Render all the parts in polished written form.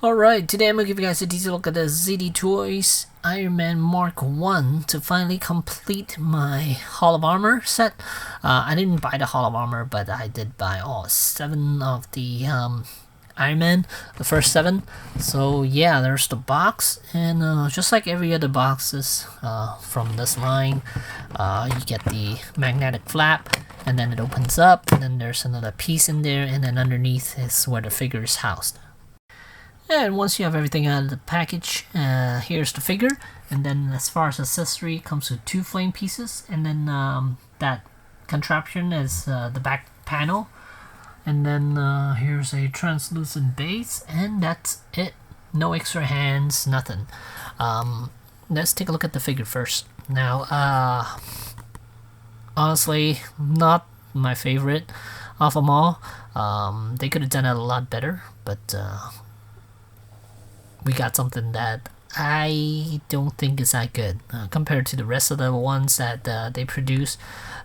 Alright, today I'm going to give you guys a detailed look at the ZD Toys Iron Man Mark 1 to finally complete my Hall of Armor set. I didn't buy the Hall of Armor, but I did buy all 7 of the Iron Man, the first 7. So yeah, there's the box, and just like every other boxes from this line, you get the magnetic flap, and then it opens up, and then there's another piece in there, and then underneath is where the figure is housed. And once you have everything out of the package, here's the figure. And then as far as accessory, it comes with 2 flame pieces. And then that contraption is the back panel. And then here's a translucent base. And that's it. No extra hands, nothing. Let's take a look at the figure first. Now, honestly, not my favorite of them all. They could have done it a lot better, but we got something that I don't think is that good compared to the rest of the ones that they produce.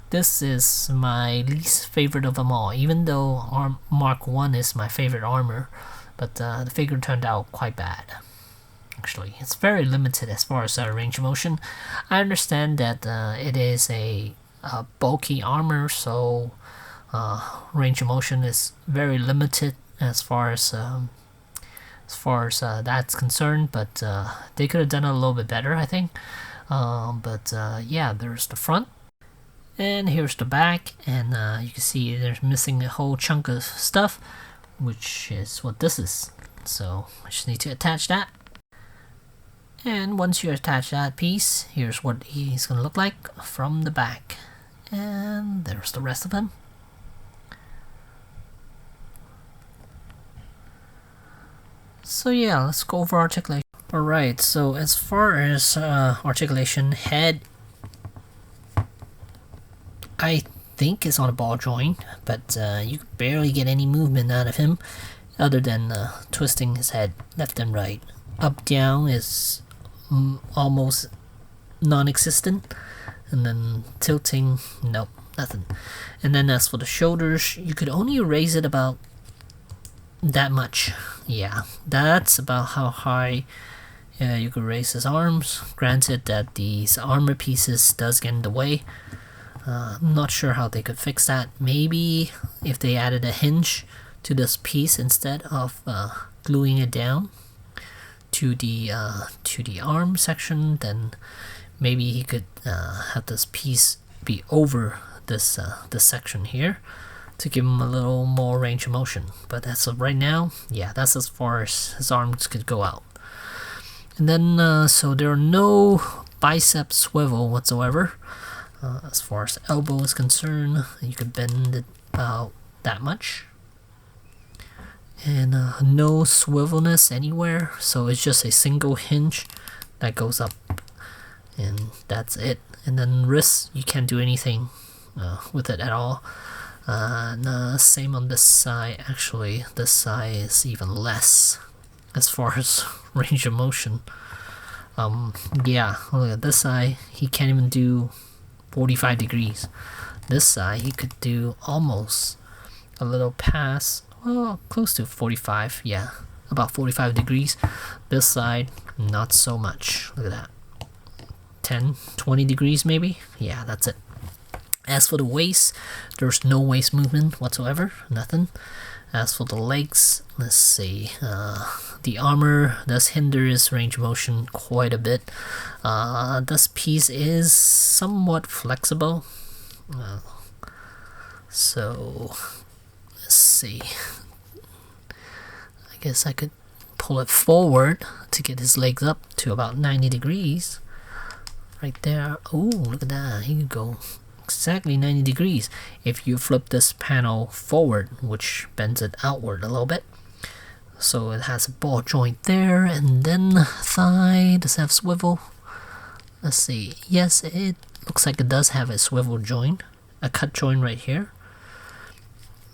This is my least favorite of them all, even though Mark 1 is my favorite armor, but the figure turned out quite bad. Actually, it's very limited as far as range of motion. I understand that it is a bulky armor, so range of motion is very limited as far as that's concerned, but they could have done it a little bit better, I think. Yeah, there's the front, and here's the back, and you can see there's missing a whole chunk of stuff, which is what this is. So I just need to attach that, and once you attach that piece, here's what he's gonna look like from the back, and there's the rest of him. So yeah, let's go over articulation. Alright, so as far as articulation, head, I think is on a ball joint, but you can barely get any movement out of him other than twisting his head left and right. Up down is almost non-existent, and then tilting, nope, nothing. And then as for the shoulders, you could only raise it about that much. Yeah, that's about how high you could raise his arms. Granted that these armor pieces does get in the way. I'm not sure how they could fix that. Maybe if they added a hinge to this piece instead of gluing it down to the arm section, then maybe he could have this piece be over this section here to give him a little more range of motion. But as of right now, yeah, that's as far as his arms could go out. And then so there are no bicep swivel whatsoever. As far as the elbow is concerned, you could bend it about that much, and no swivelness anywhere, so it's just a single hinge that goes up, and that's it. And then wrists, you can't do anything with it at all. Same on this side. Actually, this side is even less as far as range of motion. Yeah, look at this side, he can't even do 45 degrees. This side, he could do almost a little past, well, close to 45, yeah, about 45 degrees. This side, not so much. Look at that, 10, 20 degrees maybe. Yeah, that's it. As for the waist, there's no waist movement whatsoever, nothing. As for the legs, let's see, the armor does hinder his range of motion quite a bit. This piece is somewhat flexible, so let's see, I guess I could pull it forward to get his legs up to about 90 degrees right there. Oh, look at that, he could go exactly 90 degrees if you flip this panel forward, which bends it outward a little bit. So it has a ball joint there, and then thigh does have swivel. Let's see, yes, it looks like it does have a swivel joint, a cut joint right here.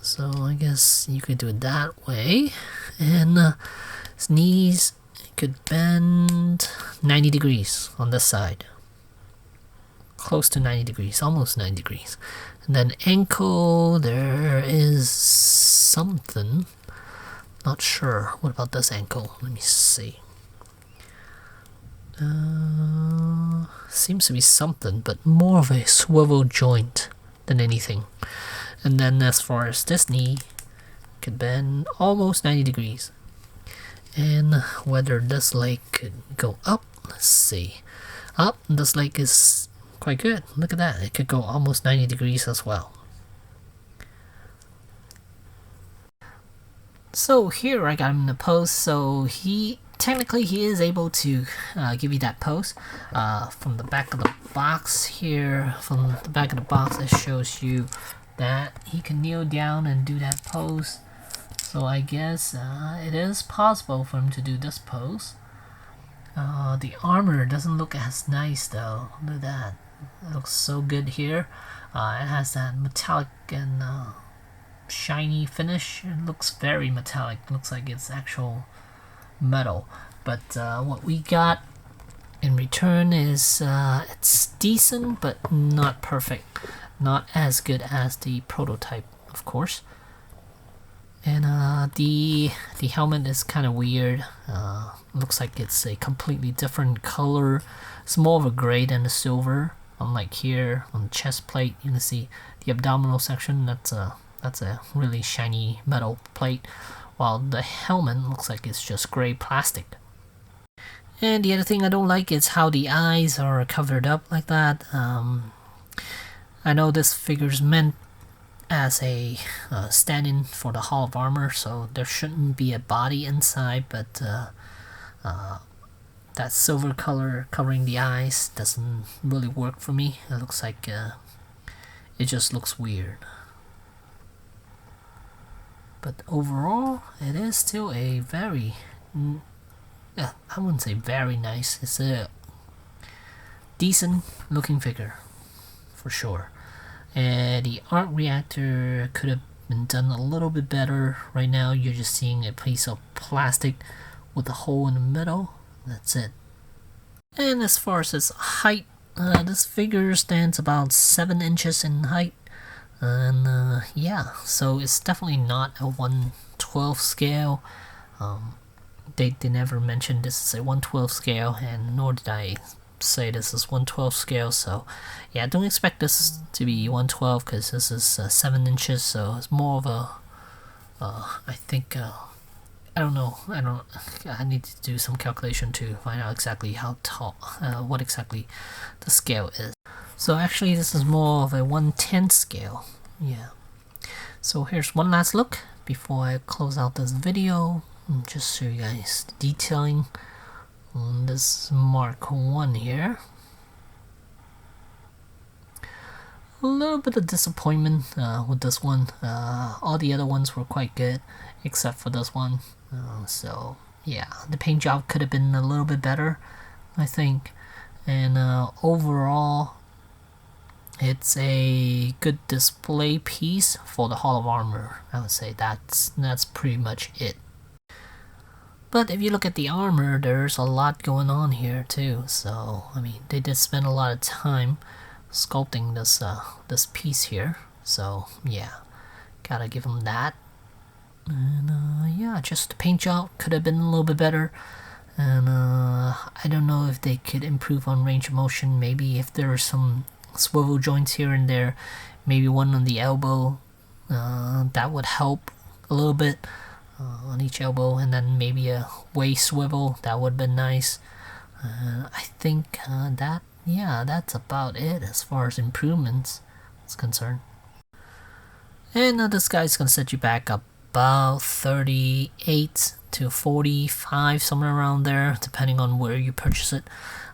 So I guess you could do it that way. And his knees could bend 90 degrees on this side. Close to 90 degrees, almost 90 degrees. And then ankle, there is something Not sure. What about this ankle? Let me see. Seems to be something, but more of a swivel joint than anything. And then as far as this knee, could bend almost 90 degrees. And whether this leg could go up, let's see. Up, this leg is quite good. Look at that. It could go almost 90 degrees as well. So here I got him in the pose. So technically he is able to give you that pose. From the back of the box here, from the back of the box, it shows you that he can kneel down and do that pose. So I guess it is possible for him to do this pose. The armor doesn't look as nice though. Look at that. It looks so good here. It has that metallic and shiny finish. It looks very metallic. It looks like it's actual metal. But what we got in return is it's decent but not perfect. Not as good as the prototype, of course. And the helmet is kind of weird. Looks like it's a completely different color. It's more of a gray than a silver. Unlike here on the chest plate, you can see the abdominal section. That's a really shiny metal plate, while the helmet looks like it's just gray plastic. And the other thing I don't like is how the eyes are covered up like that. I know this figure's meant as a stand-in for the Hall of Armor, so there shouldn't be a body inside, but that silver color covering the eyes doesn't really work for me. It looks like it just looks weird. But overall, it is still a very, I wouldn't say very nice, it's a decent looking figure, for sure. And the arc reactor could have been done a little bit better. Right now you're just seeing a piece of plastic with a hole in the middle. That's it. And as far as its height, this figure stands about 7 inches in height. And yeah, so it's definitely not a 1/12 scale. They never mentioned this is a 1/12 scale, and nor did I say this is 1/12 scale. So yeah, don't expect this to be 1/12 because this is 7 inches, so it's more of a I think I don't know, I need to do some calculation to find out exactly how tall, what exactly the scale is. So actually this is more of a 1/10 scale. Yeah. So here's one last look before I close out this video. Just show you guys the detailing on this Mark 1 here. A little bit of disappointment with this one. All the other ones were quite good except for this one. So yeah, the paint job could have been a little bit better, I think. And overall, it's a good display piece for the Hall of Armor. I would say that's pretty much it. But if you look at the armor, there's a lot going on here too. So I mean, they did spend a lot of time sculpting this piece here. So yeah, gotta give them that. And yeah, just the paint job could have been a little bit better. And I don't know if they could improve on range of motion. Maybe if there are some swivel joints here and there, maybe one on the elbow, that would help a little bit on each elbow, and then maybe a waist swivel, that would have been nice. I think that's about it as far as improvements is concerned. And this guy's gonna set you back about 38 to 45, somewhere around there, depending on where you purchase it.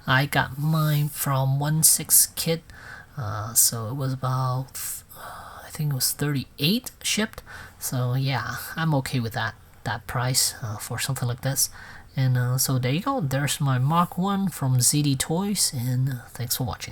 I got mine from 1/6 Kit, so it was about, I think it was 38 shipped. So yeah, I'm okay with that price for something like this. And so there you go, there's my Mark 1 from ZD Toys, and thanks for watching.